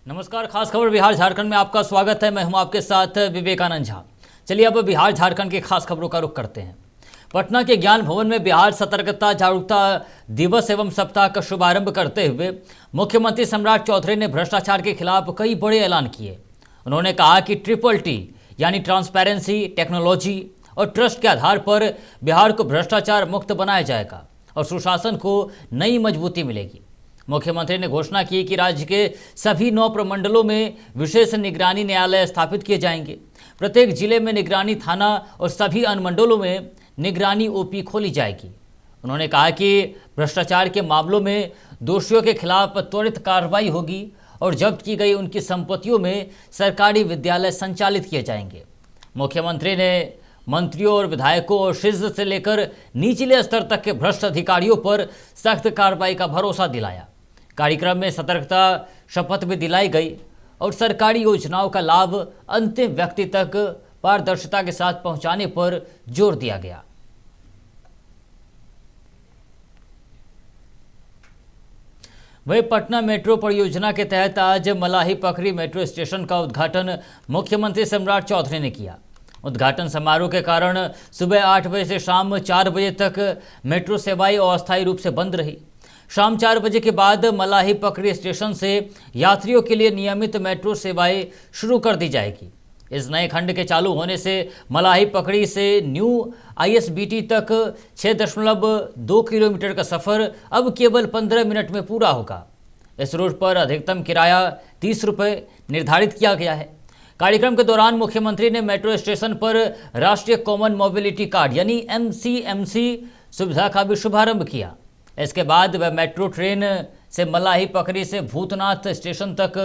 नमस्कार, खास खबर बिहार झारखंड में आपका स्वागत है। मैं हूं आपके साथ विवेकानंद झा। चलिए अब बिहार झारखंड की खास खबरों का रुख करते हैं। पटना के ज्ञान भवन में बिहार सतर्कता जागरूकता दिवस एवं सप्ताह का शुभारंभ करते हुए मुख्यमंत्री सम्राट चौधरी ने भ्रष्टाचार के खिलाफ कई बड़े ऐलान किए। उन्होंने कहा कि TTT यानी ट्रांसपेरेंसी, टेक्नोलॉजी और ट्रस्ट के आधार पर बिहार को भ्रष्टाचार मुक्त बनाया जाएगा और सुशासन को नई मजबूती मिलेगी। मुख्यमंत्री ने घोषणा की कि राज्य के सभी 9 प्रमंडलों में विशेष निगरानी न्यायालय स्थापित किए जाएंगे। प्रत्येक जिले में निगरानी थाना और सभी अनुमंडलों में निगरानी OP खोली जाएगी। उन्होंने कहा कि भ्रष्टाचार के मामलों में दोषियों के खिलाफ त्वरित कार्रवाई होगी और जब्त की गई उनकी संपत्तियों में सरकारी विद्यालय संचालित किए जाएंगे। मुख्यमंत्री ने मंत्रियों और विधायकों और शीर्ष से लेकर निचले स्तर तक के भ्रष्ट अधिकारियों पर सख्त कार्रवाई का भरोसा दिलाया। कार्यक्रम में सतर्कता शपथ भी दिलाई गई और सरकारी योजनाओं का लाभ अंतिम व्यक्ति तक पारदर्शिता के साथ पहुंचाने पर जोर दिया गया। वहीं पटना मेट्रो परियोजना के तहत आज मलाही पकरी मेट्रो स्टेशन का उद्घाटन मुख्यमंत्री सम्राट चौधरी ने किया। उद्घाटन समारोह के कारण सुबह 8 बजे से शाम 4 बजे तक मेट्रो सेवाएं अस्थायी रूप से बंद रही। शाम 4 बजे के बाद मलाही पकड़ी स्टेशन से यात्रियों के लिए नियमित मेट्रो सेवाएं शुरू कर दी जाएगी। इस नए खंड के चालू होने से मलाही पकड़ी से न्यू ISBT तक 6.2 किलोमीटर का सफ़र अब केवल 15 मिनट में पूरा होगा। इस रूट पर अधिकतम किराया 30 रुपये निर्धारित किया गया है। कार्यक्रम के दौरान मुख्यमंत्री ने मेट्रो स्टेशन पर राष्ट्रीय कॉमन मोबिलिटी कार्ड यानी MCMC सुविधा का भी शुभारंभ किया। इसके बाद वह मेट्रो ट्रेन से मलाही पकड़ी से भूतनाथ स्टेशन तक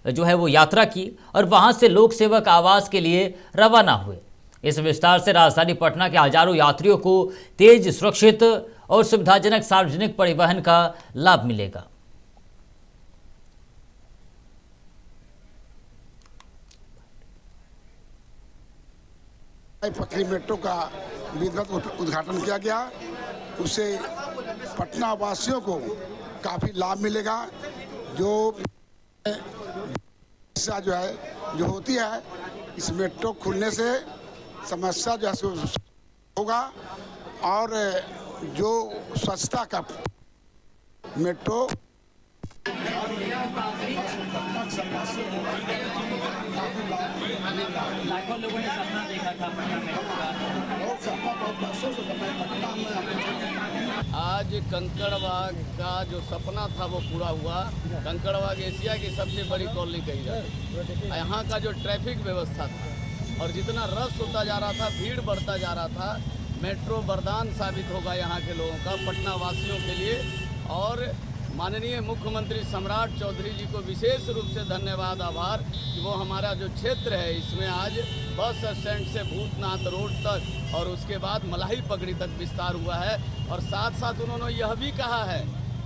वो यात्रा की और वहां से लोक सेवक आवास के लिए रवाना हुए। इस विस्तार से राजधानी पटना के हजारों यात्रियों को तेज, सुरक्षित और सुविधाजनक सार्वजनिक परिवहन का लाभ मिलेगा। पकड़ी मेट्रो का विधिवत उद्घाटन किया गया। उससे पटना वासियों को काफ़ी लाभ मिलेगा। जो समस्या जो होती है, इस मेट्रो खुलने से समस्या होगा और जो स्वच्छता का मेट्रो लाखों लोगों ने सपना देखा था पटना मेट्रो का। आज कंकड़बाग का जो सपना था वो पूरा हुआ। कंकड़बाग एशिया की सबसे बड़ी कॉलोनी कही जाती है। यहाँ का जो ट्रैफिक व्यवस्था था और जितना रश होता जा रहा था, भीड़ बढ़ता जा रहा था, मेट्रो वरदान साबित होगा यहाँ के लोगों का, पटना वासियों के लिए। और माननीय मुख्यमंत्री सम्राट चौधरी जी को विशेष रूप से धन्यवाद, आभार कि वो हमारा जो क्षेत्र है इसमें आज बस स्टैंड से भूतनाथ रोड तक और उसके बाद मलाही पगड़ी तक विस्तार हुआ है। और साथ साथ उन्होंने यह भी कहा है,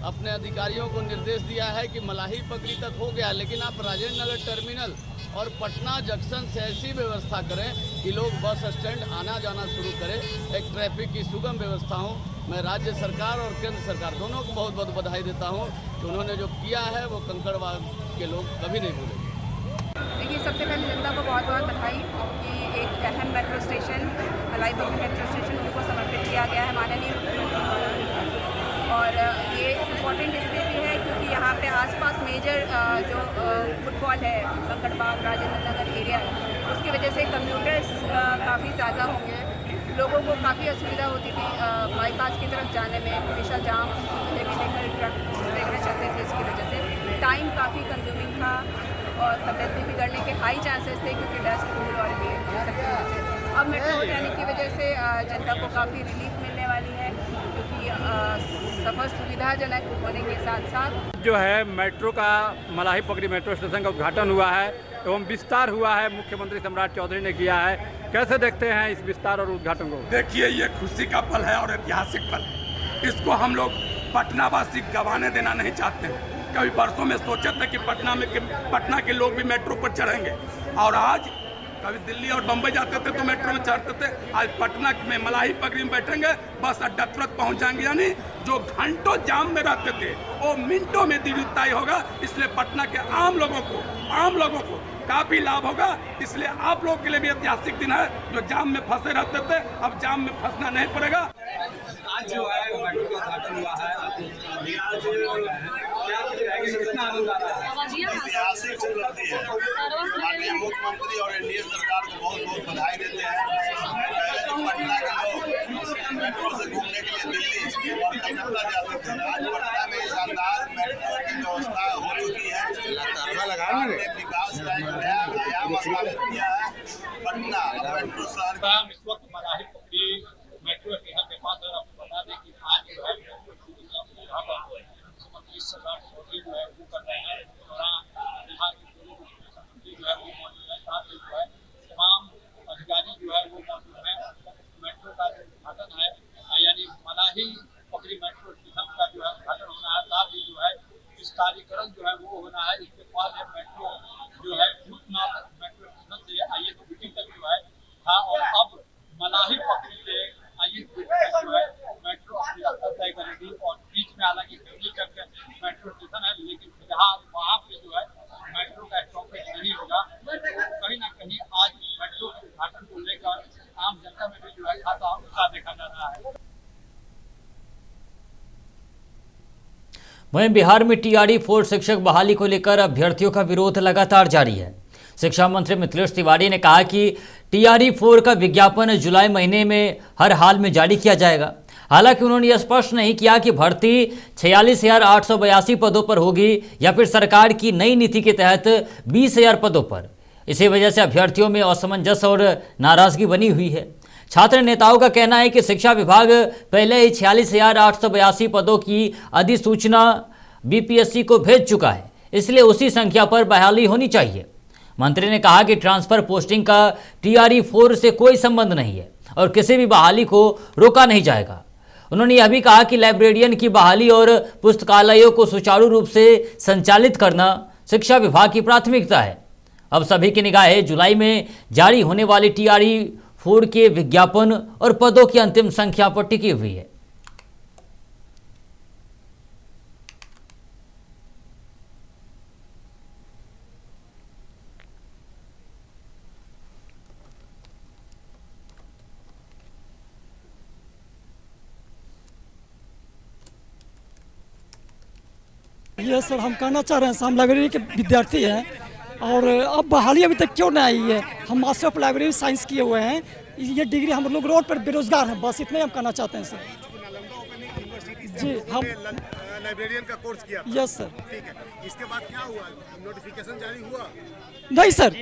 अपने अधिकारियों को निर्देश दिया है कि मलाही पगड़ी तक हो गया, लेकिन आप राजेंद्र नगर टर्मिनल और पटना जंक्शन से ऐसी व्यवस्था करें कि लोग बस स्टैंड आना जाना शुरू करें, एक ट्रैफिक की सुगम व्यवस्था हो। मैं राज्य सरकार और केंद्र सरकार दोनों को बहुत बहुत बधाई देता हूं कि उन्होंने जो किया है वो कंकड़बाग के लोग कभी नहीं भूलेंगे। देखिए, सबसे पहले जनता को बहुत बहुत बधाई कि एक अहम मेट्रो स्टेशन, मलाही पकड़ी मेट्रो स्टेशन उनको समर्पित किया गया है माननीय मुख्यमंत्री द्वारा। और ये इम्पोर्टेंट इसलिए भी है क्योंकि यहाँ पे आसपास मेजर जो फुटफॉल है कंकड़बाग राजेंद्र नगर एरिया है, उसकी वजह से कम्यूटर्स काफ़ी ज़्यादा होंगे। लोगों को काफ़ी असुविधा होती थी बाईपास की तरफ जाने में, हमेशा जाम लेकर ट्रक वगैरह चलते थे। इसकी वजह से टाइम काफ़ी कंज्यूमिंग था और तबियत भी बिगड़ने के हाई चांसेस थे क्योंकि डस्ट, धूल और ये सब चीज़ों से। अब मेट्रो हो जाने की वजह से जनता को काफ़ी रिलीफ मिलने वाली है क्योंकि सफ़र सुविधाजनक होने के साथ साथ जो है मेट्रो का मलाही पकड़ी मेट्रो स्टेशन का उद्घाटन हुआ है एवं विस्तार हुआ है, मुख्यमंत्री सम्राट चौधरी ने किया है। कैसे देखते हैं इस विस्तार और उद्घाटन को? देखिए, ये खुशी का पल है और ऐतिहासिक पल है। इसको हम लोग पटनावासी गंवाने देना नहीं चाहते हैं। कभी बरसों में सोचे थे कि पटना के लोग भी मेट्रो पर चढ़ेंगे और आज कभी दिल्ली और बम्बई जाते थे तो मेट्रो में चढ़ते थे, आज पटना में मलाही पगड़ी में बैठेंगे, बस अड्डा तुरंत पहुंच जाएंगे। यानी जो घंटों जाम में रहते थे वो मिनटों में दीर्घायु होगा। इसलिए पटना के आम लोगों को काफी लाभ होगा। इसलिए आप लोगों के लिए भी ऐतिहासिक दिन है। जो जाम में फंसे रहते थे अब जाम में फंसना नहीं पड़ेगा। आज जो है वो मेट्रो का उद्घाटन हुआ है, आज क्या कितना आनंद आ रहा है? ऐतिहासिक उपलब्धि है। माननीय मुख्यमंत्री और एनडीए सरकार को बहुत बहुत बधाई देते हैं। पटना के लोग मेट्रो से घूमने के लिए दिल्ली और कलकत्ता जाते थे, आज पटना में शानदार मेट्रो की व्यवस्था हो चुकी है। आपने विकास का एक नया आयाम स्थापित किया है। पटना मेट्रो शहर का इस वक्त मलाही पगड़ी मेट्रो स्टेशन के पास है। आपको बता दें कि आज जो है मुख्यमंत्री सरदार चौधरी जो है वो कर रहे हैं। बिहार के पूर्व मुख्यमंत्री जो है वो मौजूद है, साथ ही जो है तमाम अधिकारी जो है वो मौजूद है। मेट्रो का जो उद्घाटन है यानी मलाही पगड़ी मेट्रो स्टेशन का जो है उद्घाटन होना है, साथ ही जो है विस्तारीकरण जो है वो होना है। इसके बाद मेट्रो जो है भूतनाथ मेट्रो स्टेशन से आइए तो बिल्डिंग तक जो है था और अब मलाही पगड़ी से आइए जो है मेट्रो अपनी रास्ता तय करेगी। और बीच में हालांकि दिल्ली तक मेट्रो स्टेशन है, लेकिन फिलहाल वहाँ पे जो है मेट्रो का स्टॉपेज नहीं होगा। तो कहीं ना कहीं आज मेट्रो के उद्घाटन को लेकर आम जनता में भी जो है खासा उत्साह देखा जा रहा है। वहीं बिहार में टीआरई 4 शिक्षक बहाली को लेकर अभ्यर्थियों का विरोध लगातार जारी है। शिक्षा मंत्री मिथिलेश तिवारी ने कहा कि टीआरई 4 का विज्ञापन जुलाई महीने में हर हाल में जारी किया जाएगा। हालांकि उन्होंने यह स्पष्ट नहीं किया कि भर्ती 46,882 पदों पर होगी या फिर सरकार की नई नीति के तहत 20,000 पदों पर। इसी वजह से अभ्यर्थियों में असमंजस और नाराजगी बनी हुई है। छात्र नेताओं का कहना है कि शिक्षा विभाग पहले ही 46,882 पदों की अधिसूचना बीपीएससी को भेज चुका है, इसलिए उसी संख्या पर बहाली होनी चाहिए। मंत्री ने कहा कि ट्रांसफर पोस्टिंग का टीआरई 4 से कोई संबंध नहीं है और किसी भी बहाली को रोका नहीं जाएगा। उन्होंने यह भी कहा कि लाइब्रेरियन की बहाली और पुस्तकालयों को सुचारू रूप से संचालित करना शिक्षा विभाग की प्राथमिकता है। अब सभी की निगाहें जुलाई में जारी होने वाली टीआरई 4 के विज्ञापन और पदों की अंतिम संख्या पर टिकी हुई है। ये सर हम कहना चाह रहे हैं, हम लाइब्रेरी के विद्यार्थी हैं और अब बहाली अभी तक क्यों नहीं आई है। हम मास्टर ऑफ लाइब्रेरी साइंस किए हुए हैं, ये डिग्री हम लोग रोड पर बेरोजगार हैं, बस इतना ही हम कहना चाहते हैं सर। जी हम लाइब्रेरियन का कोर्स किया। Yes sir. ठीक है, इसके बाद क्या हुआ? नोटिफिकेशन जारी हुआ? नहीं सर,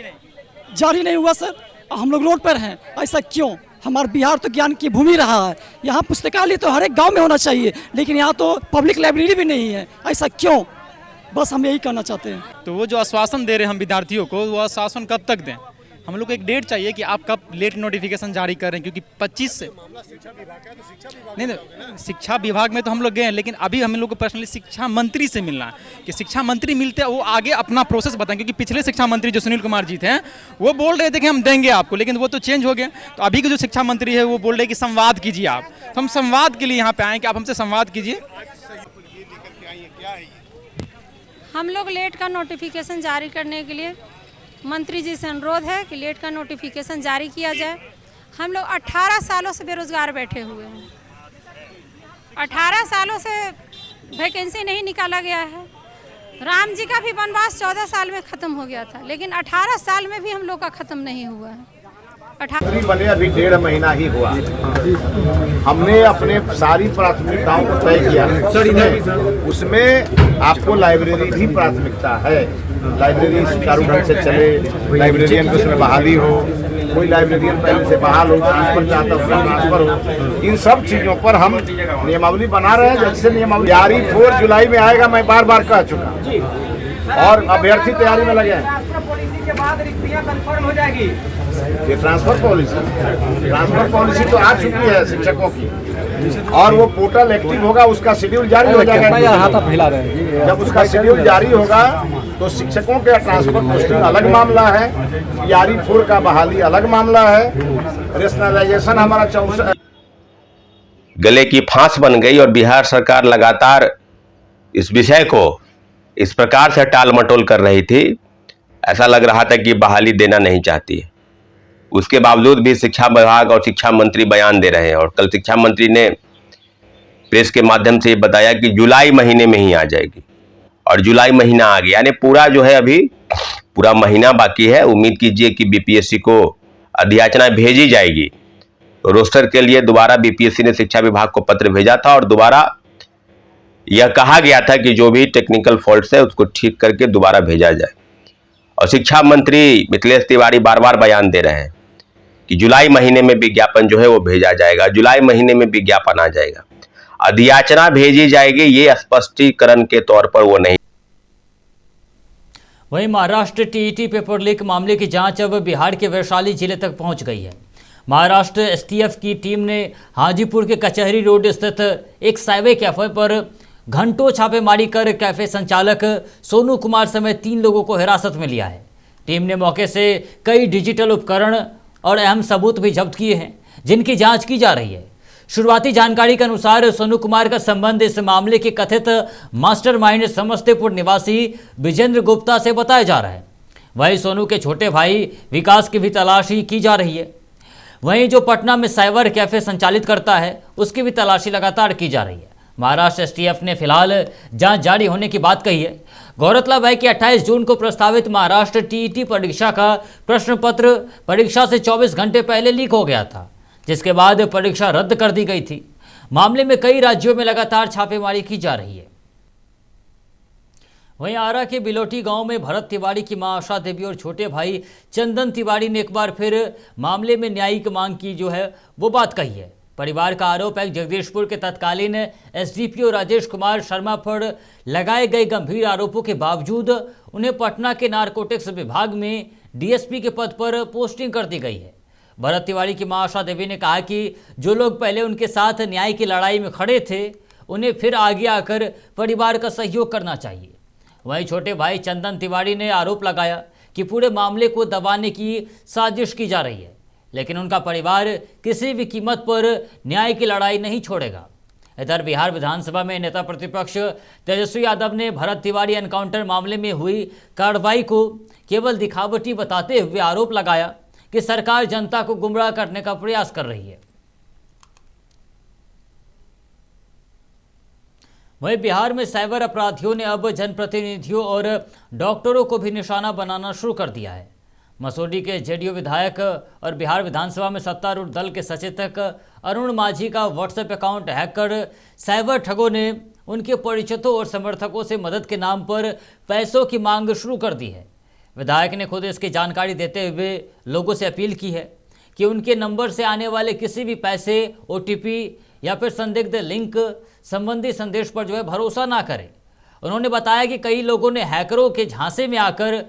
जारी नहीं हुआ सर। हम लोग रोड पर हैं, ऐसा क्यों? हमारा बिहार तो ज्ञान की भूमि रहा है। यहाँ पुस्तकालय तो हर एक गांव में होना चाहिए, लेकिन यहाँ तो पब्लिक लाइब्रेरी भी नहीं है, ऐसा क्यों? बस हम यही कहना चाहते हैं। तो वो जो आश्वासन दे रहे हैं हम विद्यार्थियों को, वो आश्वासन कब तक दें? हम लोग को एक डेट चाहिए कि आप कब लेट नोटिफिकेशन जारी कर रहे हैं, क्योंकि 25 से नहीं, शिक्षा विभाग में तो हम लोग गए हैं, लेकिन अभी हम लोग को पर्सनली शिक्षा मंत्री से मिलना है कि शिक्षा मंत्री मिलते हैं, वो आगे अपना प्रोसेस बताएं। क्योंकि पिछले शिक्षा मंत्री जो सुनील कुमार जी थे वो बोल रहे थे कि हम देंगे आपको, लेकिन वो तो चेंज हो गए। तो अभी के जो शिक्षा मंत्री है वो बोल रहे कि संवाद कीजिए आप। तो हम संवाद के लिए यहाँ पे आए कि आप हमसे संवाद कीजिए। हम लोग लेट का नोटिफिकेशन जारी करने के लिए मंत्री जी से अनुरोध है कि लेट का नोटिफिकेशन जारी किया जाए। हम लोग 18 सालों से बेरोजगार बैठे हुए हैं, 18 सालों से वैकेंसी नहीं निकाला गया है। राम जी का भी वनवास 14 साल में ख़त्म हो गया था, लेकिन 18 साल में भी हम लोग का ख़त्म नहीं हुआ है। बने अभी 1.5 महीना ही हुआ। हमने अपने सारी प्राथमिकताओं को तय किया, उसमें आपको लाइब्रेरी भी प्राथमिकता है। लाइब्रेरी सुचारू ढंग से चले, लाइब्रेरियन की उसमें बहाली हो, कोई लाइब्रेरियन पहले से बहाल हो, ट्रांसफर चाहता उसका ट्रांसफर हो, इन सब चीज़ों पर हम नियमावली बना रहे हैं। जैसे नियमावली टीआरई 4 जुलाई में आएगा, मैं बार बार कह चुका, और अभ्यर्थी तैयारी में लगे हैं। के बाद रिक्तियां कंफर्म हो जाएगी। ये ट्रांसफर पॉलिसी तो आ चुकी है शिक्षकों की, और वो पोर्टल एक्टिव होगा, उसका शेड्यूल जारी हो जाएगा। जब उसका शेड्यूल जारी होगा तो शिक्षकों के ट्रांसफर पोस्टिंग अलग मामला है, यारी 4 का बहाली अलग मामला है, रेशनलाइजेशन हमारा 64 गले की फांस बन गई और बिहार सरकार लगातार इस विषय को इस प्रकार से टाल मटोल कर रही थी। ऐसा लग रहा था कि बहाली देना नहीं चाहती है। उसके बावजूद भी शिक्षा विभाग और शिक्षा मंत्री बयान दे रहे हैं और कल शिक्षा मंत्री ने प्रेस के माध्यम से बताया कि जुलाई महीने में ही आ जाएगी और जुलाई महीना आ गया, यानी पूरा जो है अभी पूरा महीना बाकी है। उम्मीद कीजिए कि बीपीएससी को अधियाचना भेजी जाएगी। तो रोस्टर के लिए दोबारा बीपीएससी ने शिक्षा विभाग को पत्र भेजा था और दोबारा यह कहा गया था कि जो भी टेक्निकल फॉल्ट्स है उसको ठीक करके दोबारा भेजा जाए। और शिक्षा मंत्री मिथिलेश तिवारी बार बार बयान दे रहे हैं कि जुलाई महीने में विज्ञापन जो है वो भेजा जाएगा, जुलाई महीने में विज्ञापन आ जाएगा, अधियाचना भेजी जाएगी, ये स्पष्टीकरण के तौर पर वो नहीं। वहीं महाराष्ट्र टीईटी पेपर लीक मामले की जांच अब बिहार के वैशाली जिले तक पहुंच गई है। महाराष्ट्र एसटीएफ की टीम ने हाजीपुर के कचहरी रोड स्थित एक साइबर कैफे पर घंटों छापेमारी कर कैफे संचालक सोनू कुमार समेत 3 लोगों को हिरासत में लिया है। टीम ने मौके से कई डिजिटल उपकरण और अहम सबूत भी जब्त किए हैं, जिनकी जांच की जा रही है। शुरुआती जानकारी के अनुसार सोनू कुमार का संबंध इस मामले के कथित मास्टरमाइंड समस्तीपुर निवासी विजेंद्र गुप्ता से बताया जा रहा है। वहीं सोनू के छोटे भाई विकास की भी तलाशी की जा रही है। वहीं जो पटना में साइबर कैफे संचालित करता है उसकी भी तलाशी लगातार की जा रही है। महाराष्ट्र एसटीएफ ने फिलहाल जांच जारी होने की बात कही है। गौरतलब है कि 28 जून को प्रस्तावित महाराष्ट्र टीईटी परीक्षा का प्रश्न पत्र परीक्षा से 24 घंटे पहले लीक हो गया था, जिसके बाद परीक्षा रद्द कर दी गई थी। मामले में कई राज्यों में लगातार छापेमारी की जा रही है। वहीं आरा के बिलोटी गांव में भरत तिवारी की मां आशा देवी और छोटे भाई चंदन तिवारी ने एक बार फिर मामले में न्यायिक मांग की जो है वो बात कही है। परिवार का आरोप है कि जगदीशपुर के तत्कालीन एसडीपीओ राजेश कुमार शर्मा पर लगाए गए गंभीर आरोपों के बावजूद उन्हें पटना के नारकोटिक्स विभाग में डीएसपी के पद पर पोस्टिंग कर दी गई है। भरत तिवारी की मां आशा देवी ने कहा कि जो लोग पहले उनके साथ न्याय की लड़ाई में खड़े थे उन्हें फिर आगे आकर परिवार का सहयोग करना चाहिए। वहीं छोटे भाई चंदन तिवारी ने आरोप लगाया कि पूरे मामले को दबाने की साजिश की जा रही है, लेकिन उनका परिवार किसी भी कीमत पर न्याय की लड़ाई नहीं छोड़ेगा। इधर बिहार विधानसभा में नेता प्रतिपक्ष तेजस्वी यादव ने भरत तिवारी एनकाउंटर मामले में हुई कार्रवाई को केवल दिखावटी बताते हुए आरोप लगाया कि सरकार जनता को गुमराह करने का प्रयास कर रही है। वहीं बिहार में साइबर अपराधियों ने अब जनप्रतिनिधियों और डॉक्टरों को भी निशाना बनाना शुरू कर दिया है। मसूरी के जेडीयू विधायक और बिहार विधानसभा में सत्तारूढ़ दल के सचेतक अरुण माझी का व्हाट्सएप अकाउंट हैक कर साइबर ठगों ने उनके परिचितों और समर्थकों से मदद के नाम पर पैसों की मांग शुरू कर दी है। विधायक ने खुद इसकी जानकारी देते हुए लोगों से अपील की है कि उनके नंबर से आने वाले किसी भी पैसे, ओटीपी या फिर संदिग्ध लिंक संबंधी संदेश पर जो है भरोसा ना करें। उन्होंने बताया कि कई लोगों ने हैकरों के झांसे में आकर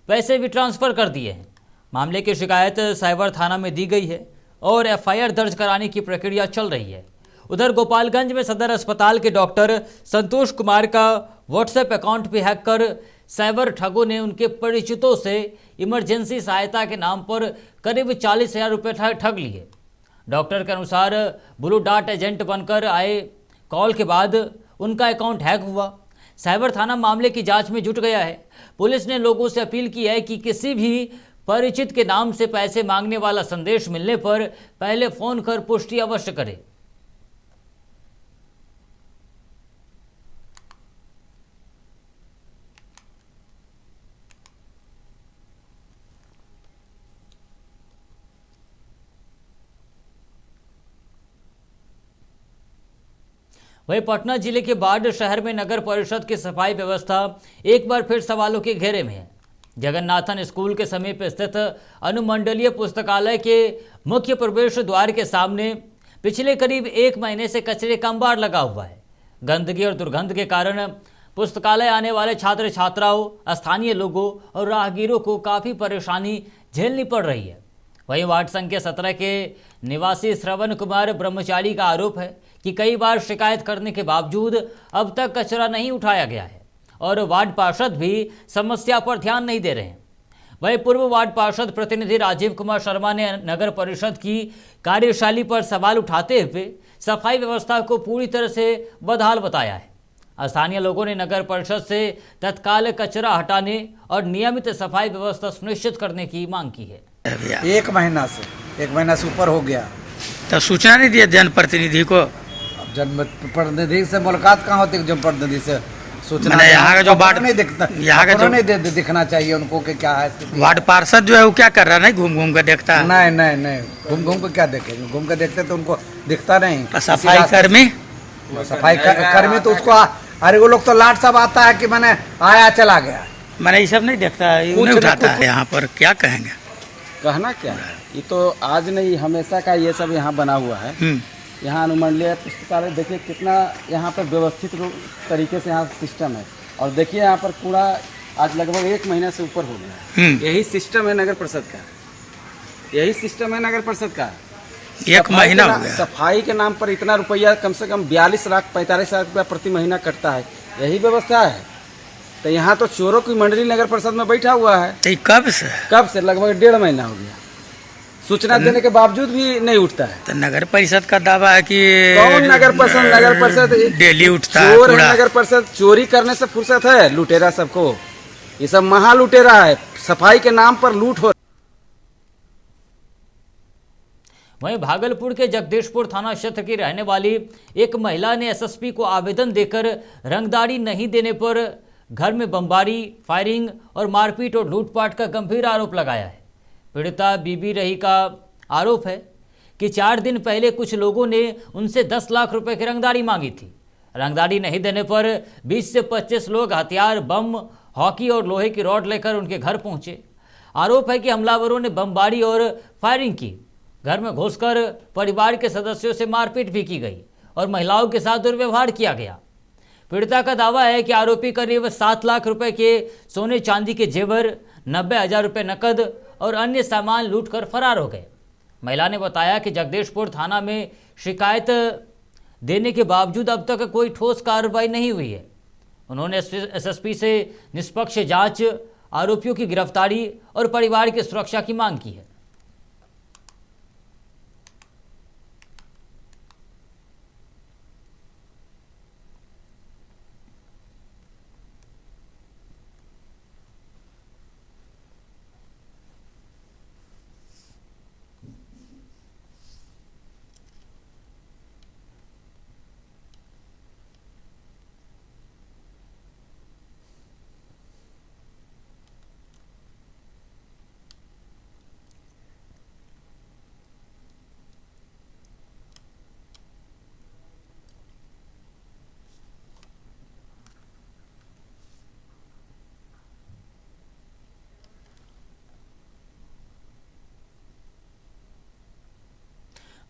पैसे भी ट्रांसफ़र कर दिए हैं। मामले की शिकायत साइबर थाना में दी गई है और एफआईआर दर्ज कराने की प्रक्रिया चल रही है। उधर गोपालगंज में सदर अस्पताल के डॉक्टर संतोष कुमार का व्हाट्सएप अकाउंट भी हैक कर साइबर ठगों ने उनके परिचितों से इमरजेंसी सहायता के नाम पर करीब 40,000 रुपये ठग लिए। डॉक्टर के अनुसार ब्लू डार्ट एजेंट बनकर आए कॉल के बाद उनका अकाउंट हैक हुआ। साइबर थाना मामले की जांच में जुट गया है। पुलिस ने लोगों से अपील की है कि किसी भी परिचित के नाम से पैसे मांगने वाला संदेश मिलने पर पहले फोन कर पुष्टि अवश्य करें। वहीं पटना जिले के बाढ़ शहर में नगर परिषद की सफाई व्यवस्था एक बार फिर सवालों के घेरे में है। जगन्नाथन स्कूल के समीप स्थित अनुमंडलीय पुस्तकालय के मुख्य प्रवेश द्वार के सामने पिछले करीब 1 महीने से कचरे का अंबार लगा हुआ है। गंदगी और दुर्गंध के कारण पुस्तकालय आने वाले छात्र छात्राओं, स्थानीय लोगों और राहगीरों को काफ़ी परेशानी झेलनी पड़ रही है। वहीं वार्ड संख्या 17 के निवासी श्रवण कुमार ब्रह्मचारी का आरोप है कि कई बार शिकायत करने के बावजूद अब तक कचरा नहीं उठाया गया है और वार्ड पार्षद भी समस्या पर ध्यान नहीं दे रहे हैं। वहीं पूर्व वार्ड पार्षद प्रतिनिधि राजीव कुमार शर्मा ने नगर परिषद की कार्यशैली पर सवाल उठाते हुए सफाई व्यवस्था को पूरी तरह से बदहाल बताया है। स्थानीय लोगों ने नगर परिषद से तत्काल कचरा हटाने और नियमित सफाई व्यवस्था सुनिश्चित करने की मांग की है। एक महीना से ऊपर हो गया, तो सूचना नहीं दिया जनप्रतिनिधि को? जनप्रतिनिधि से मुलाकात कहाँ होती है? जनप्रतिनिधि से सूचना यहाँ का जो वार्ड नहीं दिखता, यहाँ का जो नहीं दिखना चाहिए उनको कि क्या है। वार्ड पार्षद जो है वो क्या कर रहा है? नहीं घूम घूम कर देखता है? नहीं घूम घूम कर क्या देखे? घूम कर देखते तो उनको दिखता नहीं। सफाई कर्मी तो उसको अरे वो लोग तो लाट सब आता है कि मैंने आया चला गया, मैंने ये सब नहीं देखता है, नहीं उठाता है। यहाँ पर क्या कहेंगे? कहना क्या है, ये तो आज नहीं हमेशा का ये सब यहाँ बना हुआ है। यहाँ अनुमंडलीय पुस्तकालय देखिए कितना यहाँ पर व्यवस्थित तरीके से यहाँ सिस्टम है। और देखिए यहाँ पर कूड़ा आज लगभग 1 महीना से ऊपर हो गया है। यही सिस्टम है नगर परिषद का, यही सिस्टम है नगर परिषद का। 1 महीना हो गया। सफाई के नाम पर इतना रुपया कम से कम 42 लाख 45 लाख रुपया प्रति महीना कटता है, यही व्यवस्था है। तो यहाँ तो चोरों की मंडली नगर परिषद में बैठा हुआ है। तो कब से? लगभग 1.5 महीना हो गया। सूचना देने के बावजूद भी नहीं उठता है। तो नगर परिषद का दावा है कि कौन नगर परिषद डेली उठता है? चोर है नगर परिषद, चोरी करने से फुर्सत है लुटेरा सबको। ये सब महा लुटेरा है, सफाई के नाम पर लूट हो। वहीं भागलपुर के जगदीशपुर थाना क्षेत्र की रहने वाली एक महिला ने एसएसपी को आवेदन देकर रंगदारी नहीं देने पर घर में बमबारी, फायरिंग और मारपीट और लूटपाट का गंभीर आरोप लगाया है। पीड़िता बीबी रही का आरोप है कि 4 दिन पहले कुछ लोगों ने उनसे 10 लाख रुपए की रंगदारी मांगी थी। रंगदारी नहीं देने पर 20 से 25 लोग हथियार, बम, हॉकी और लोहे की रॉड लेकर उनके घर पहुंचे। आरोप है कि हमलावरों ने बमबारी और फायरिंग की। घर में घुसकर परिवार के सदस्यों से मारपीट भी की गई और महिलाओं के साथ दुर्व्यवहार किया गया। पीड़िता का दावा है कि आरोपी करीब 7 लाख रुपए के सोने चांदी के जेवर, 90,000 रुपये नकद और अन्य सामान लूटकर फरार हो गए। महिला ने बताया कि जगदीशपुर थाना में शिकायत देने के बावजूद अब तक कोई ठोस कार्रवाई नहीं हुई है। उन्होंने एसएसपी से निष्पक्ष जांच, आरोपियों की गिरफ्तारी और परिवार की सुरक्षा की मांग की है।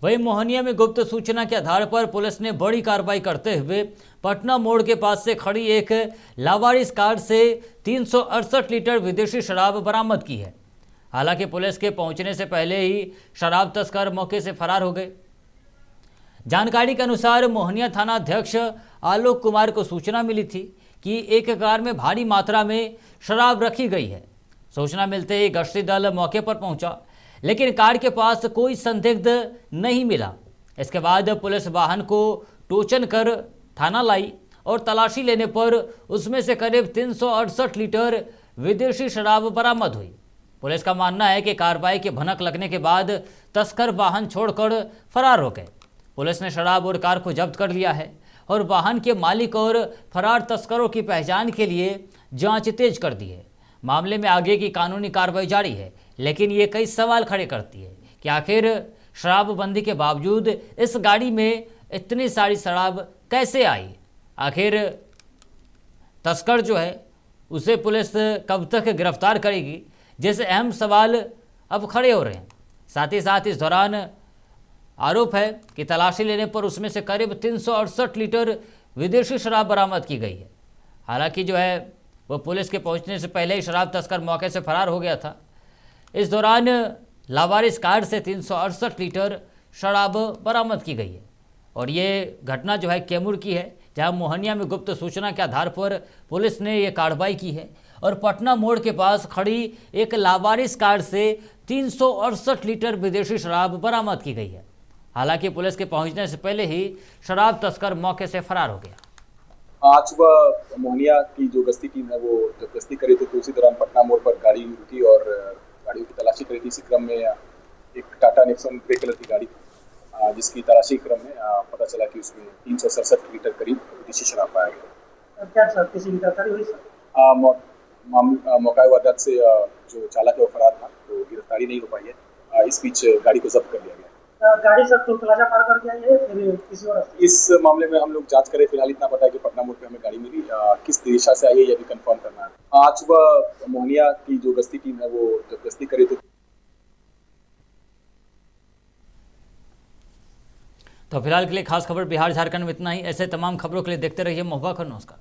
वहीं मोहनिया में गुप्त सूचना के आधार पर पुलिस ने बड़ी कार्रवाई करते हुए पटना मोड़ के पास से खड़ी एक लावारिस कार से 368 लीटर विदेशी शराब बरामद की है। हालांकि पुलिस के पहुंचने से पहले ही शराब तस्कर मौके से फरार हो गए। जानकारी के अनुसार मोहनिया थाना अध्यक्ष आलोक कुमार को सूचना मिली थी कि एक कार में भारी मात्रा में शराब रखी गई है। सूचना मिलते ही गश्ती दल मौके पर पहुंचा, लेकिन कार के पास कोई संदिग्ध नहीं मिला। इसके बाद पुलिस वाहन को टोचन कर थाना लाई और तलाशी लेने पर उसमें से करीब 368 लीटर विदेशी शराब बरामद हुई। पुलिस का मानना है कि कार्रवाई की भनक लगने के बाद तस्कर वाहन छोड़कर फरार हो गए। पुलिस ने शराब और कार को जब्त कर लिया है और वाहन के मालिक और फरार तस्करों की पहचान के लिए जांच तेज कर दी है। मामले में आगे की कानूनी कार्रवाई जारी है, लेकिन ये कई सवाल खड़े करती है कि आखिर शराबबंदी के बावजूद इस गाड़ी में इतनी सारी शराब कैसे आई। आखिर तस्कर जो है उसे पुलिस कब तक गिरफ्तार करेगी, जैसे अहम सवाल अब खड़े हो रहे हैं। साथ ही साथ इस दौरान आरोप है कि तलाशी लेने पर उसमें से करीब 368 लीटर विदेशी शराब बरामद की गई है। हालांकि जो है वो पुलिस के पहुंचने से पहले ही शराब तस्कर मौके से फरार हो गया था। इस दौरान लावारिस कार से 368 लीटर शराब बरामद की गई है। और ये घटना जो है कैमूर की है, जहां मोहनिया में गुप्त सूचना के आधार पर पुलिस ने ये कार्रवाई की है और पटना मोड़ के पास खड़ी एक लावारिस कार से 368 लीटर विदेशी शराब बरामद की गई है। हालांकि पुलिस के पहुंचने से पहले ही शराब तस्कर मौके से फरार हो गया। आज सुबह मोहनिया की जो गश्ती टीम है वो जब गश्ती करी थी तो उसी दौरान पटना मोड़ पर गाड़ी रुकी और गाड़ियों की तलाशी करी थी। इसी क्रम में एक टाटा नेक्सॉन ग्रे कलर की गाड़ी जिसकी तलाशी क्रम में पता चला कि उसमें 367 लीटर करीब विदेशी शराब पाया गया। क्या किसी की गिरफ्तारी हुई सर? मौका वारदात से जो चालक है वो फरार था, तो गिरफ्तारी नहीं हो पाई है। इस बीच गाड़ी को जब्त कर लिया गया। गाड़ी सर टोल प्लाजा पार कर गया है फिर किसी और? इस मामले में हम लोग जांच करें। फिलहाल इतना पता है कि पटना मोड़ पे हमें गाड़ी मिली, किस दिशा से आई है यह भी कंफर्म करना है। आज सुबह मोहनिया की जो गश्ती टीम है वो जब गश्ती करी तो फिलहाल के लिए खास खबर बिहार झारखंड में इतना ही। ऐसे तमाम खबरों के लिए देखते रहिए महुआ खबर। नमस्कार।